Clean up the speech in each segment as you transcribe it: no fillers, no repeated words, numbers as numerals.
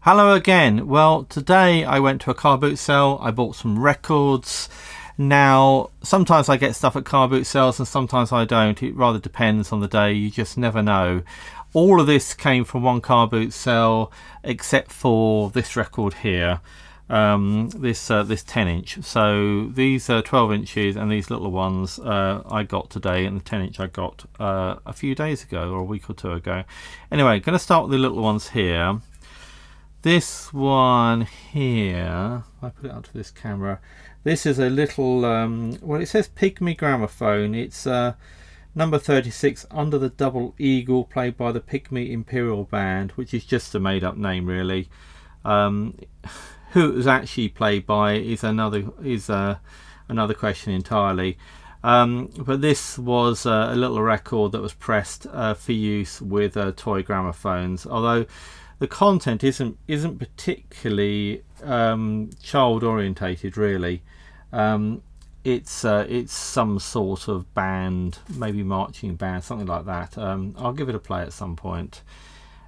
Hello again. Well, today I went to a car boot sale. I bought some records. Now, sometimes I get stuff at car boot sales and sometimes I don't. It rather depends on the day. You just never know. All of this came from one car boot sale except for this record here. This 10-inch. So these 12 inches and these little ones I got today, and the 10-inch I got a few days ago or a week or two ago. Anyway, going to start with the little ones here. This one here, I put it onto this camera. This is a little, well, it says Pygmy gramophone. It's number 36 under the double eagle, played by the Pygmy Imperial Band, which is just a made-up name, really. Who it was actually played by is another question entirely. But this was a little record that was pressed for use with toy gramophones, although the content isn't particularly child orientated, really. It's some sort of band, maybe marching band, something like that. I'll give it a play at some point.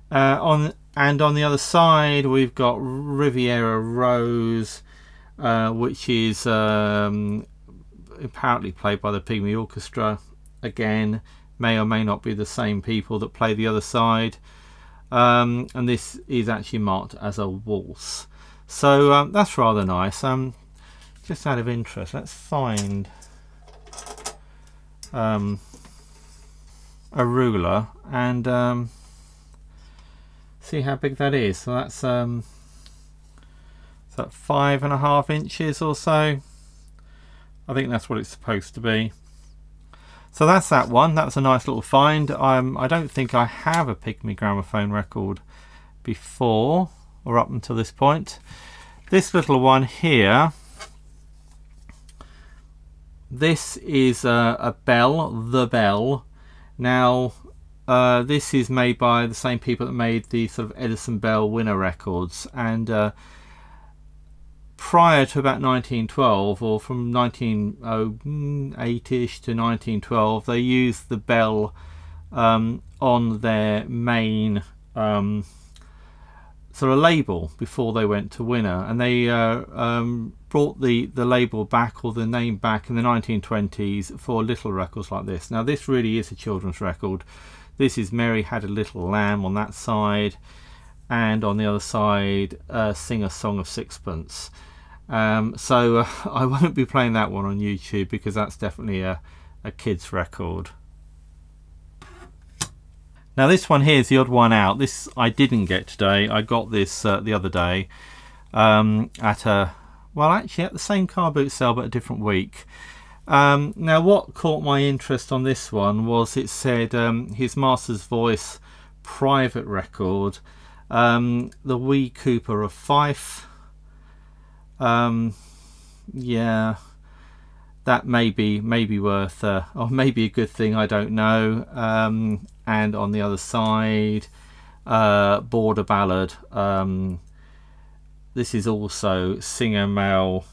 On the other side we've got Riviera Rose, which is apparently played by the Pygmy Orchestra. Again, may or may not be the same people that play the other side. And this is actually marked as a waltz, so that's rather nice. Just out of interest, let's find a ruler and see how big that is. So that's that 5.5 inches or so. I think that's what it's supposed to be. So that's that one. That's a nice little find. I don't think I have a Pygmy gramophone record before, or up until this point. This little one here, this is a Bell, the Bell. Now, this is made by the same people that made the sort of Edison Bell Winner records, and prior to about 1912, or from 1908ish to 1912, they used the Bell on their main sort of label before they went to Winner, and they brought the label back, or the name back, in the 1920s for little records like this. Now this really is a children's record. This is Mary Had a Little Lamb on that side, and on the other side Sing a Song of Sixpence. So I won't be playing that one on YouTube because that's definitely a kid's record. Now this one here is the odd one out. This I didn't get today. I got this the other day at the same car boot sale but a different week. Now what caught my interest on this one was it said His Master's Voice private record, the Wee Cooper of Fife. Yeah, that may be worth or maybe a good thing, I don't know. And on the other side, Border Ballad. This is also singer male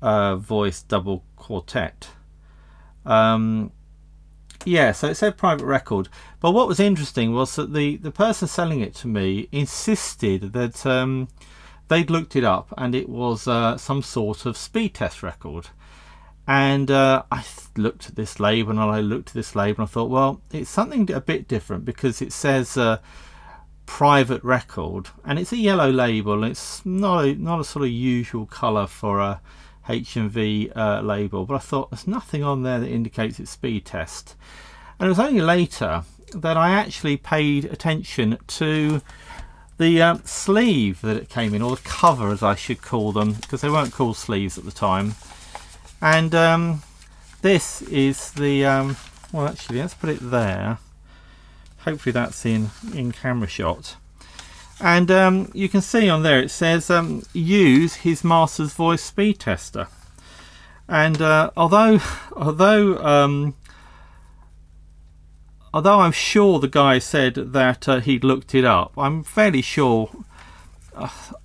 voice double quartet. Yeah, so it said private record, but what was interesting was that the person selling it to me insisted that they'd looked it up and it was some sort of speed test record. And I looked at this label and I looked at this label and I thought, well, it's something a bit different because it says private record and it's a yellow label. It's not a sort of usual colour for a H&V label, but I thought there's nothing on there that indicates it's speed test. And it was only later that I actually paid attention to the sleeve that it came in, or the cover as I should call them, because they weren't called sleeves at the time. And this is the well, actually let's put it there, hopefully that's in camera shot. And you can see on there it says use His Master's Voice speed tester. And although I'm sure the guy said that he'd looked it up, I'm fairly sure,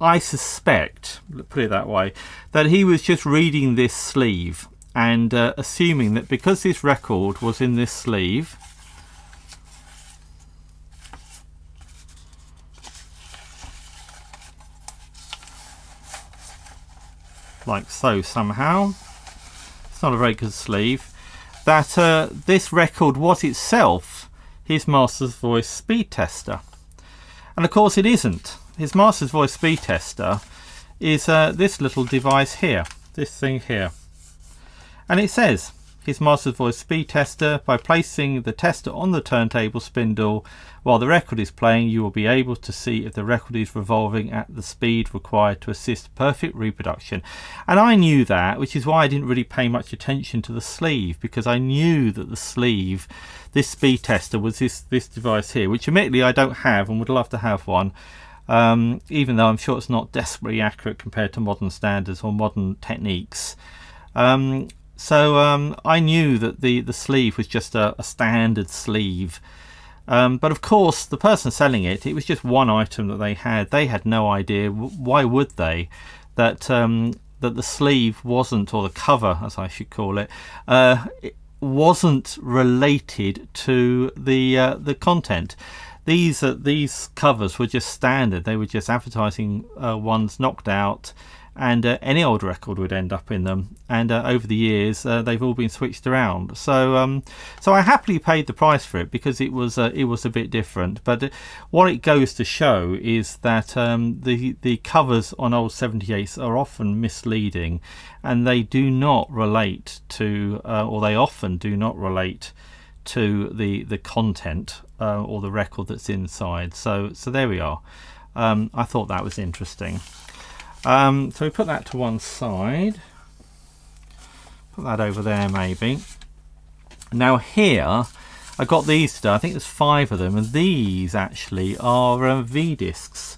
I suspect, put it that way, that he was just reading this sleeve and assuming that because this record was in this sleeve, like so somehow. It's not a very good sleeve. That this record was itself his Master's Voice speed tester. And of course it isn't. His Master's Voice speed tester is this little device here, this thing here. And it says, his Master's Voice speed tester, by placing the tester on the turntable spindle while the record is playing, you will be able to see if the record is revolving at the speed required to assist perfect reproduction. And I knew that, which is why I didn't really pay much attention to the sleeve, because I knew that the sleeve, this speed tester, was this device here, which admittedly I don't have and would love to have one, even though I'm sure it's not desperately accurate compared to modern standards or modern techniques. So I knew that the sleeve was just a standard sleeve, but of course the person selling it, it was just one item that they had. They had no idea, why would they, that that the sleeve wasn't, or the cover as I should call it wasn't related to the content. These covers were just standard. They were just advertising ones knocked out, and any old record would end up in them, and over the years they've all been switched around. So so I happily paid the price for it, because it was a bit different. But what it goes to show is that the covers on old 78s are often misleading, and they do not relate to, or they often do not relate to the content or the record that's inside. So there we are. I thought that was interesting. So we put that to one side, put that over there maybe. Now here I got these today. I think there's 5 of them, and these actually are V-discs.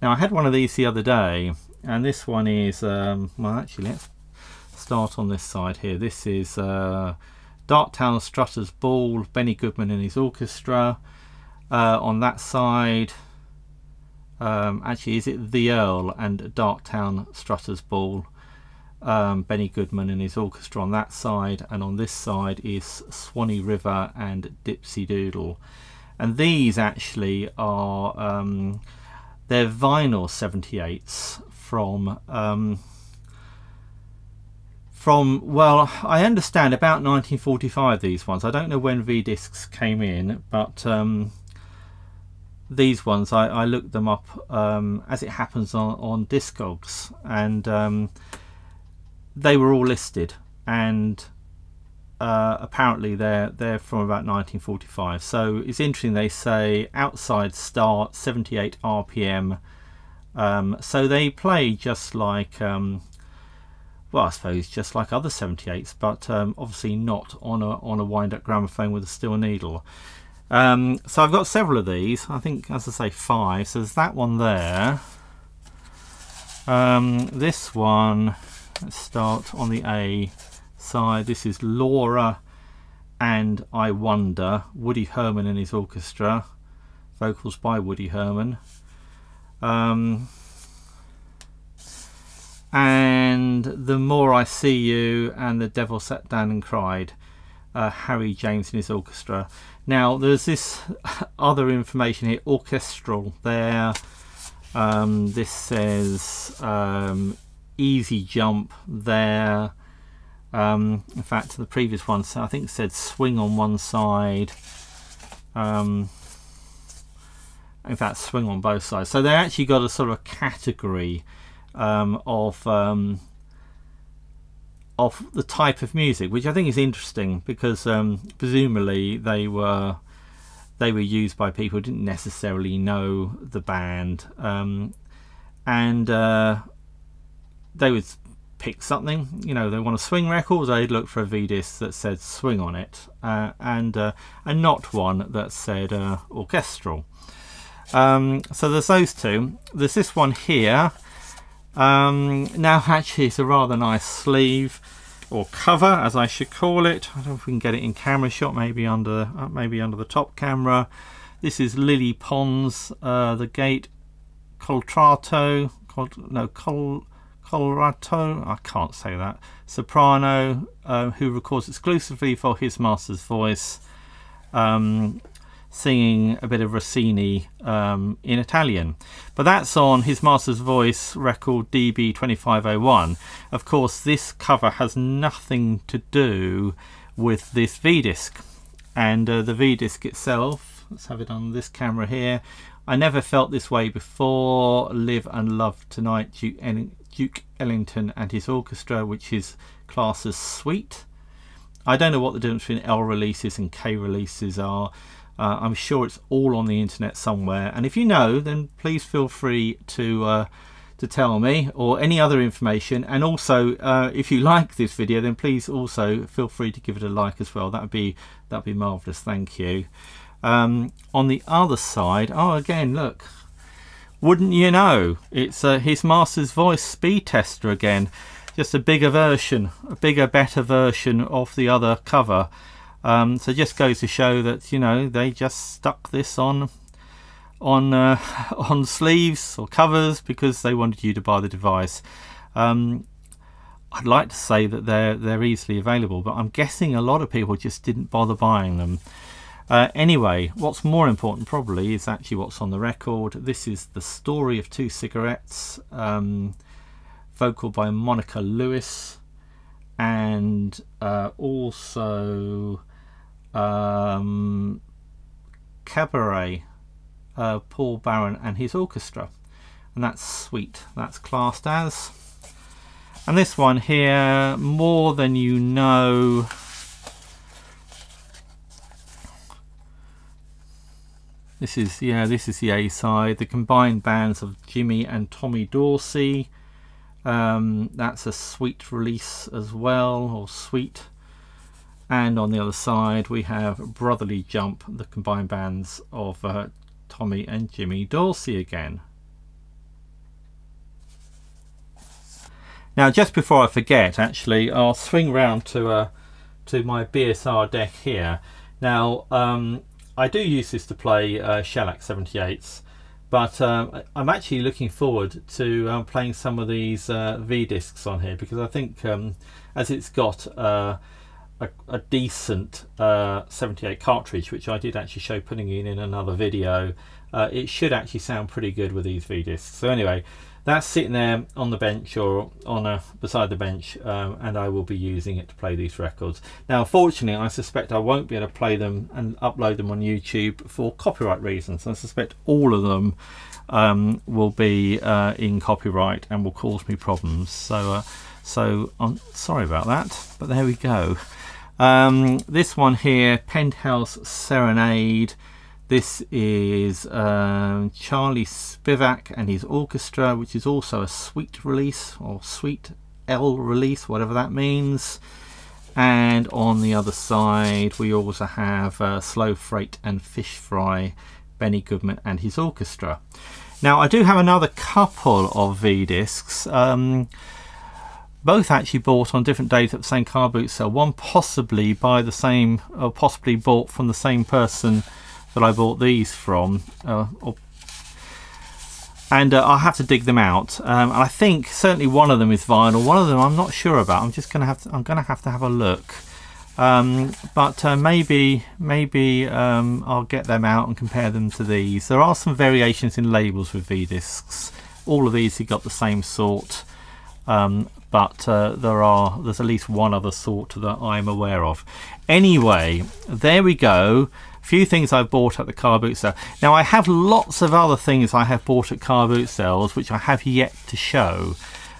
Now I had one of these the other day, and this one is well, actually let's start on this side here. This is Darktown Strutter's Ball, Benny Goodman and his orchestra. On that side, actually, is it The Earl and Darktown Strutter's Ball, Benny Goodman and his orchestra on that side, and on this side is Swanee River and Dipsy Doodle. And these actually are they're vinyl 78s from, well, I understand about 1945, these ones. I don't know when V-discs came in, but these ones, I looked them up as it happens on Discogs, and they were all listed, and apparently they're from about 1945. So it's interesting, they say outside start 78 RPM, so they play just like well, I suppose just like other 78s, but obviously not on a wind-up gramophone with a steel needle. So I've got several of these. I think, as I say, 5. So there's that one there. This one, let's start on the A side. This is Laura and I Wonder, Woody Herman and his orchestra. Vocals by Woody Herman. And The More I See You and The Devil Sat Down and Cried, Harry James and his orchestra. Now there's this other information here, orchestral there. This says Easy Jump there. In fact, the previous one I think said Swing on one side. In fact, Swing on both sides. So they actually got a sort of category of the type of music, which I think is interesting, because presumably they were used by people who didn't necessarily know the band, and they would pick something, you know, they want a swing record, they'd look for a V-disc that said swing on it, and not one that said orchestral. So there's those two. There's this one here. Now actually it's a rather nice sleeve, or cover as I should call it. I don't know if we can get it in camera shot, maybe under the top camera. This is Lily Pons, the Gate Coltrato, Colrato, I can't say that, soprano, who records exclusively for his Master's Voice. singing a bit of Rossini in Italian. But that's on his Master's Voice record DB2501. Of course, this cover has nothing to do with this V-disc, and the V-disc itself, let's have it on this camera here. I never felt this way before. Live and Love Tonight, Duke Ellington and his orchestra, which is classed as suite. I don't know what the difference between L releases and K releases are. I'm sure it's all on the internet somewhere, and if you know, then please feel free to tell me, or any other information. And also, if you like this video, then please also feel free to give it a like as well. That'd be marvelous. Thank you. On the other side, oh, again, look, wouldn't you know, it's his Master's Voice speed tester again, just a bigger version, a bigger, better version of the other cover. So just goes to show that, you know, they just stuck this on sleeves or covers because they wanted you to buy the device. I'd like to say that they're easily available, but I'm guessing a lot of people just didn't bother buying them. Anyway, what's more important probably is actually what's on the record. This is The Story of Two Cigarettes, vocal by Monica Lewis, and also Cabaret, Paul Barron and his orchestra, and that's Suite. That's classed as. And this one here, More Than You Know. This is the A side. The combined bands of Jimmy and Tommy Dorsey. That's a Suite release as well, or Suite. And on the other side we have Brotherly Jump, the combined bands of Tommy and Jimmy Dorsey again. Now, just before I forget, actually, I'll swing round to my BSR deck here. Now, I do use this to play shellac 78s, but I'm actually looking forward to playing some of these V-discs on here, because I think as it's got a decent 78 cartridge, which I did actually show putting in another video, it should actually sound pretty good with these V-discs. So anyway, that's sitting there on the bench, or on beside the bench, and I will be using it to play these records. Now, fortunately, I suspect I won't be able to play them and upload them on YouTube for copyright reasons. I suspect all of them will be in copyright and will cause me problems. So I'm sorry about that, but there we go. This one here, Penthouse Serenade. This is Charlie Spivak and his orchestra, which is also a Suite release, or Suite L release, whatever that means. And on the other side we also have Slow Freight and Fish Fry, Benny Goodman and his orchestra. Now, I do have another couple of V-discs, both actually bought on different days at the same car boot sale. One possibly by the same, or possibly bought from the same person that I bought these from, and I'll have to dig them out. And I think certainly one of them is vinyl. One of them I'm not sure about. I'm just gonna have to have a look. But maybe I'll get them out and compare them to these. There are some variations in labels with V-discs. All of these have got the same sort, but there's at least one other sort that I'm aware of. Anyway, there we go. A few things I've bought at the car boot sale. Now, I have lots of other things I have bought at car boot sales which I have yet to show,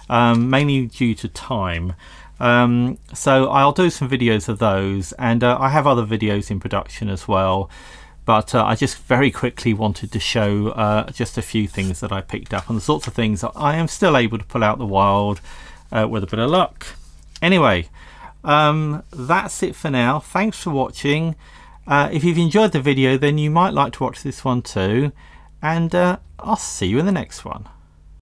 mainly due to time. So I'll do some videos of those, and I have other videos in production as well, but I just very quickly wanted to show just a few things that I picked up, and the sorts of things that I am still able to pull out the wild with a bit of luck. Anyway, that's it for now. Thanks for watching. If you've enjoyed the video, then you might like to watch this one too, and I'll see you in the next one.